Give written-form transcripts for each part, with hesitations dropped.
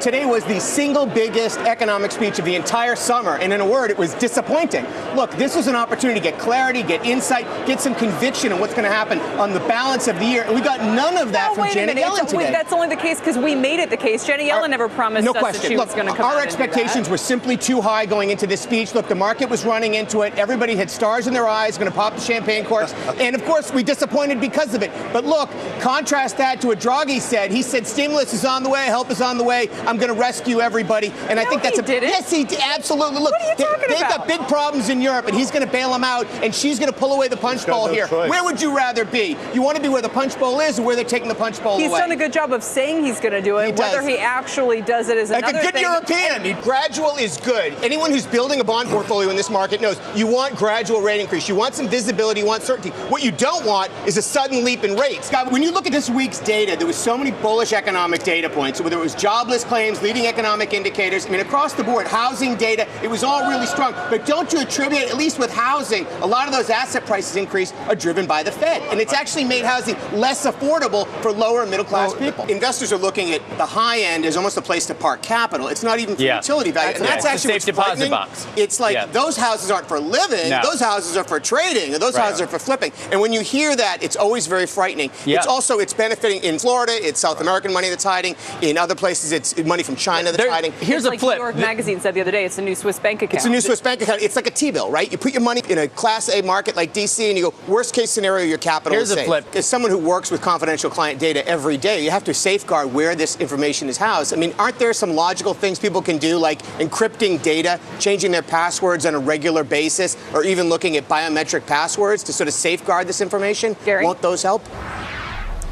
today was the single biggest economic speech of the entire summer, and in a word, it was disappointing. Look, this was an opportunity to get clarity, get insight, get some conviction on what's going to happen on the balance of the year, and we got none of that from Janet Yellen today. That's only the case because we made it the case. Janet Yellen never promised us that she was going to come out and do that. Our expectations were simply too high going into this speech. Look, the market was running into it. Everybody had stars in their eyes, going to pop the champagne corks, and of course, we disappointed because of it. But look, contrast that to what Draghi said. He said, stimulus is on the way, help is on the way, I'm going to rescue everybody. And I think that's yes, he did. Absolutely. Look, they've got big problems in Europe, and he's going to bail them out, and she's going to pull away the punch bowl here. Where would you rather be? You want to be where the punch bowl is, or where they're taking the punch bowl away? He's done a good job of saying he's going to do it. Whether he actually does it is another thing. Like a good European. Gradual is good. Anyone who's building a bond portfolio in this market knows you want gradual rate increase. You want some visibility. You want certainty. What you don't want is a sudden leap in rates. Scott, when you look at this week's data, there was so many bullish economic data points, whether it was jobless claims, leading economic indicators. I mean, across the board, housing data, it was all really strong. But don't you attribute, at least with housing, a lot of those asset prices increase are driven by the Fed. And it's actually made housing less affordable for lower and middle class people. Investors are looking at the high end as almost a place to park capital. It's not even for utility value. And that's actually a safe deposit box. It's like those houses aren't for living. No. Those houses are for trading. And those houses are for flipping. And when you hear that, it's always very frightening. It's benefiting in Florida. It's South American money that's hiding. In other places, it's money from China that's hiding. Here's a flip. New York Magazine said the other day, it's a new Swiss bank account. It's a new Swiss bank account. It's like a T-bill, right? You put your money in a Class A market like D.C. and you go, worst case scenario, your capital is safe. Here's a flip. As someone who works with confidential client data every day, you have to safeguard where this information is housed. I mean, aren't there some logical things people can do, like encrypting data, changing their passwords on a regular basis, or even looking at biometric passwords to sort of safeguard this information? Gary? Won't those help?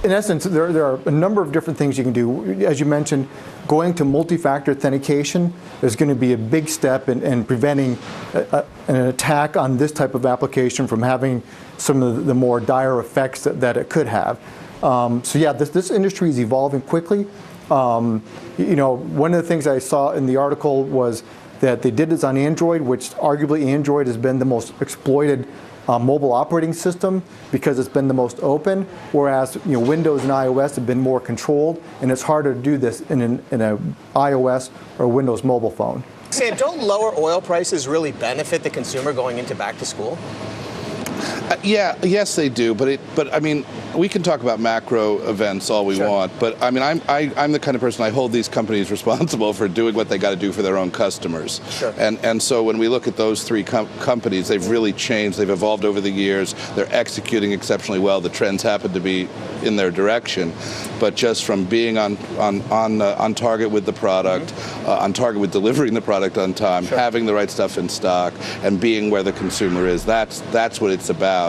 In essence, there are a number of different things you can do. As you mentioned, going to multi-factor authentication is going to be a big step in preventing an attack on this type of application from having some of the more dire effects that it could have. This industry is evolving quickly. One of the things I saw in the article was that they did this on Android, which arguably Android has been the most exploited mobile operating system because it's been the most open, whereas Windows and iOS have been more controlled, and it's harder to do this in an iOS or Windows mobile phone. Sam, don't lower oil prices really benefit the consumer going into back to school? Yes, they do. But I mean, we can talk about macro events all we want. But I mean, I'm the kind of person, I hold these companies responsible for doing what they got to do for their own customers. Sure. And so when we look at those three companies, they've really changed. They've evolved over the years. They're executing exceptionally well. The trends happen to be in their direction. But just from being on target with the product, on target with delivering the product on time, having the right stuff in stock, and being where the consumer is, that's what it's about.